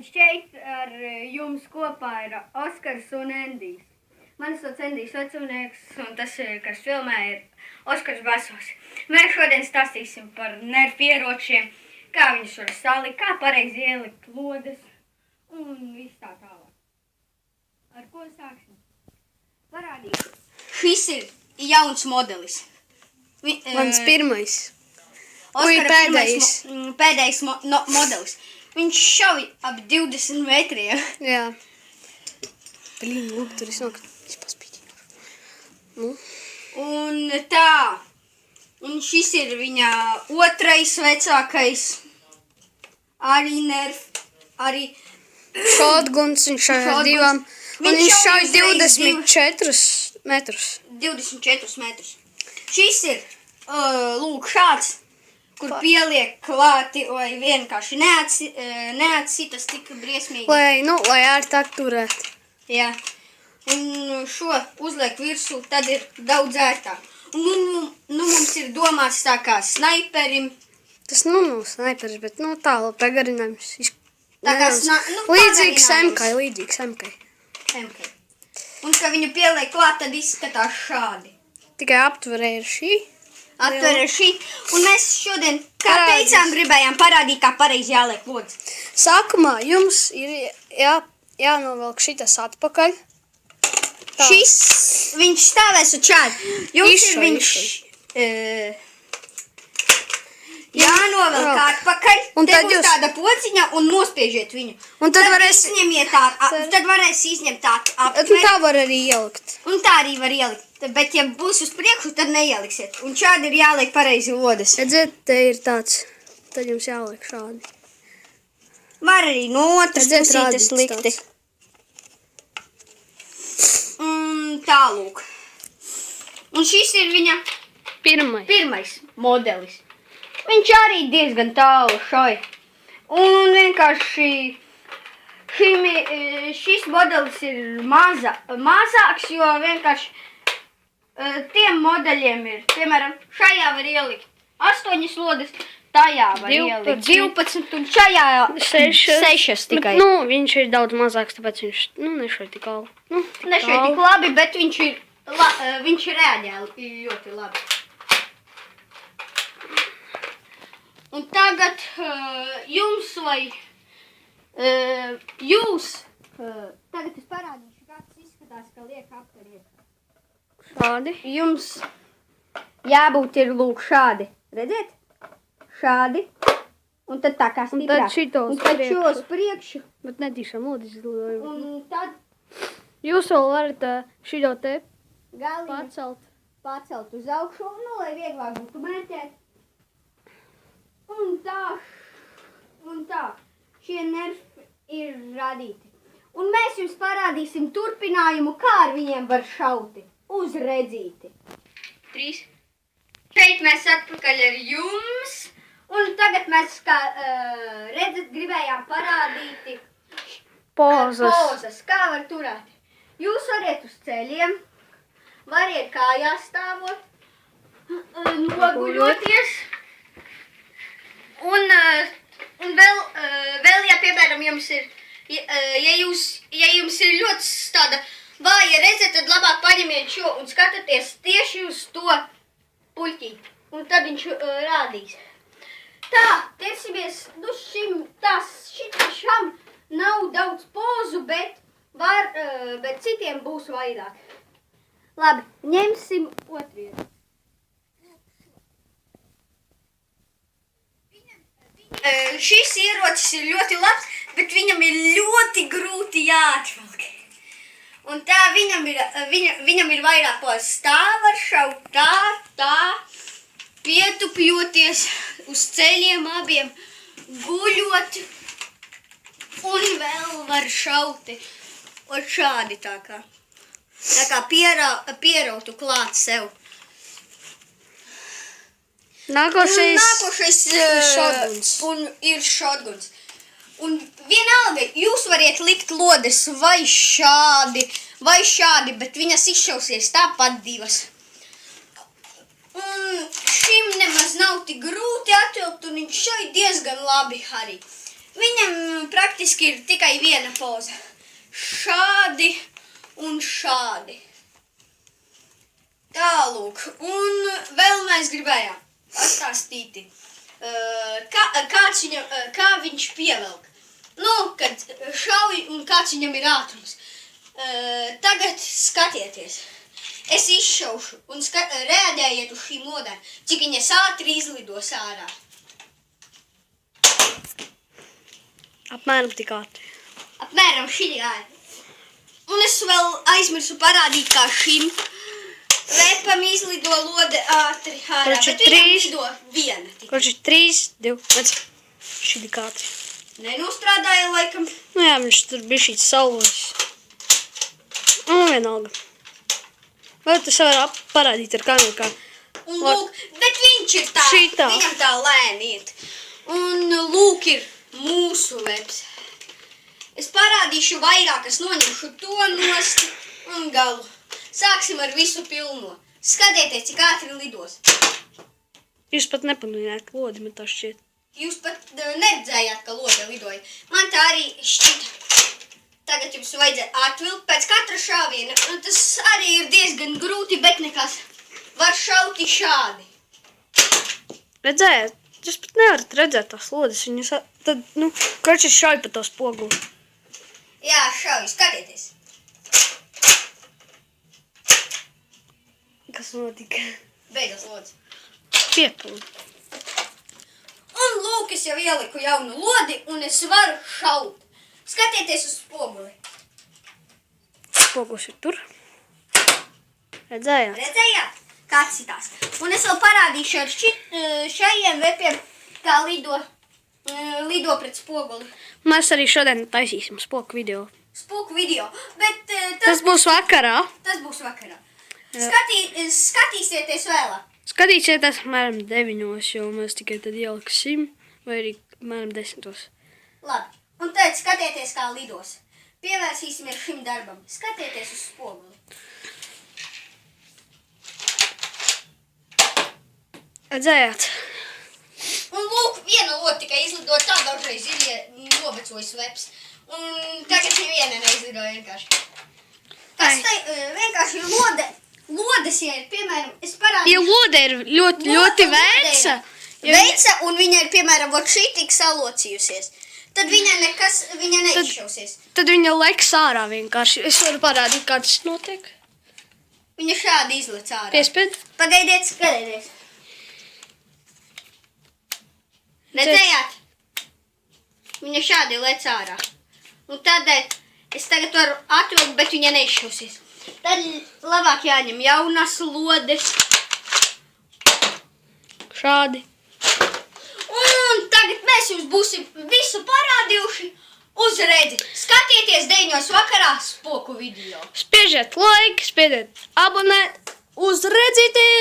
šeit ar jums kopā ir Oskars un Endijs. Mani sauc Endijs vecumnieks, un tas, kas filmē, ir Oskars Basos. Mēs šodien stāstīsim par nervu ieročiem, kā viņus var salikt, kā pareizi ielikt lodes un viss tā tālāk. Ar ko sāksim? Parādīšu. Šis ir jauns modelis. Mans pirmais. Oskara pēdējais modelis. Viņš šauj ap 20 metriem. Jā. Blīn, lūk, tur es nokļu. Es paspīdīju. Nu. Un tā. Un šis ir viņa otrais vecākais. Arī arī šotguns viņš šauj ar divām. Un viņš šauj 24 metrus. 24 metrus. Šis ir, lūk, šāds, kur pieliek klāti, lai vienkārši neatsitas tik briesmīgi. Lai ērtāk turēt. Jā. Un šo uzliek virsū, tad ir daudz ērtāk. Un mums ir domāts tā kā snaiperim. Tas, nav snaiperis, bet, tālu pagarinājums. Tā kā līdzīgs MK, MK. Un, ka viņu pieliek klāt, tad izskatās šādi. Tikai aptverē ir šī. Aptverē šī. Un mēs šodien, kā teicām, gribējām parādīt, kā pareizi jāliek lodes. Sākumā jums ir jānovelk šitas atpakaļ. Tā. Viņš stāvēs uz šādi. Jums ir viņš jānovelk atpakaļ. Un te būs tāda pociņa un nospiežiet viņu. Un tad varēs izņemt aptver. Tā var arī ielikt. Un tā arī var ielikt. Bet, ja būs uz priekšu, tad neieliksiet. Un šādi ir jāliek pareizi lodes. Redziet, te ir tāds. Tad jums jāliek šādi. Var arī no otras pusītes likti. Tālūk. Un šis ir viņa pirmais modelis. Viņš arī diezgan tālu šauj. Un vienkārši šis modelis ir mazāks, jo vienkārši tiem modeļiem ir, piemēram, šajā var ielikt 8 lodes, tajā var ielikt 12 un šajā 6 tikai. Bet, viņš ir daudz mazāks, tāpēc viņš, nešauj tik tālu. Nešauj tik labi, bet viņš rēģē ļoti labi. Un tagad tagad es parādīšu, kāds izskatās, ka liek aptver. Šādi. Jums jābūt ir lūk šādi. Redziet? Šādi. Un tad tā kā stiprāk. Un tad šos priekšu. Bet netīšām lodes izlidoju. Un tad jūs vēl varat šito te pacelt uz augšu, lai vieglāk būtu mērķēt. Un tā. Šie nervi ir radīti. Un mēs jums parādīsim turpinājumu, kā ar viņiem var šauti. Uz redzīti. 3. Šeit mēs atpakaļ ar jums. Un tagad mēs, kā redzat, gribējām parādīt pozas. Kā var turēt. Jūs variet uz ceļiem, variet kājās stāvot, noguļoties. Un vēl, ja piemēram jums ir, ja jums ir ļoti tāda vāja redzēt, tad labāk paņemiet šo un skatāties tieši uz to puļķi. Un tad viņš rādīs. Tā, tiesimies, šitam nav daudz pozu, bet citiem būs vairāk. Labi, ņemsim otrvietu. Šis ierocis ir ļoti labs, bet viņam ir ļoti grūti jāatvelk. Un tā viņam ir vairāk pozas. Tā var šaut, tā, pietupjoties uz ceļiem abiem, guļot, un vēl var šauti. Un šādi tā kā pierautu klāt sev. Nākošais ir šotguns. Un vienalga, jūs variet likt lodes vai šādi, bet viņas izšausies tāpat divas. Un šim nemaz nav tik grūti atvilkt, un viņš šauj diezgan labi arī. Viņam praktiski ir tikai viena poza. Šādi un šādi. Tālūk. Un vēl mēs gribējām pastāstīt, kā viņš pievelk. Nu, kad šauj un kāds viņam ir ātrums. Tagad skatieties. Es izšaušu un reaģējiet uz šīm lodēm, cik viņas ātri izlidos ārā. Apmēram tik ātri. Apmēram šī ātri. Un es vēl aizmirsu parādīt, kā šim repam izlido lode ātri ārā, bet viņam lido viena. Kurš ir 3, 2, 1. Šī tik ātri. Nenostrādāja laikam. Nu jā, viņš tur bija šīs salūžas. Vienalga. Vai tas var parādīt ar kameru kā? Un lūk, bet viņš ir tā, Šitā. Viņam tā lēni iet. Un lūk ir mūsu webs. Es parādīšu vairāk, es noņemšu to nost un galu. Sāksim ar visu pilno. Skatieties, cik ātri lidos. Jūs pat nepamanījāt lodi, man tā šķiet. Jūs pat neredzējāt, ka lode lidoja. Man tā arī šķita. Tagad jums vajadzēja atvilkt pēc katra šāviena. Un tas arī ir diezgan grūti, bet nekas. Var šauti šādi. Redzējāt? Jūs pat nevarat redzēt tās lodes. Viņas tad, kurš ir šauj pa to spoguli? Jā, šauj, skatieties. Kas notika? Beidzas lodes. Piepildi. Un lūk, es jau ieliku jaunu lodi un es varu šaut. Skatieties uz spoguli. Spogulis ir tur. Redzējāt? Redzējāt? Kāds ir tās. Un es vēl parādīšu ar šajiem vepiem, kā lido pret spoguli. Mēs arī šodien taisīsim spoku video. Spoku video. Bet Tas būs vakarā. Tas būs vakarā. Skatīsieties vēlāk. Skatīsieties apmēram 9, jo mēs tikai tad ieliksim, vai arī apmēram 10. Labi. Un tad skatieties, kā lidos. Pievērsīsimies šim darbam. Skatieties uz spoguli. Redzējāt? Un lūk, viena lode tikai izlido, tā dažreiz ir novecojis veps. Un tagad viena neizlidoja vienkārši. Tas te vienkārši lodes, ja ir, piemēram, es parādīšu. Ja lode ir ļoti veca. Veca, un viņa ir, piemēram, šī tik salocījusies. Tad viņa neizšausies. Tad viņa leks ārā vienkārši. Es varu parādīt, kā tas notiek. Viņa šādi izlec ārā. Piespied. Pagaidiet, skatieties. Redzējāt? Viņa šādi lec ārā. Un tādēļ es tagad varu atvilkt, bet viņa neizšausies. Tad labāk jāņem jaunas lodes. Šādi. Un tagad mēs jums būsim visu parādījuši uz redzi. Skatieties 9 vakarā spoku video. Spiežiet like, spiediet abonēt uz redzītī!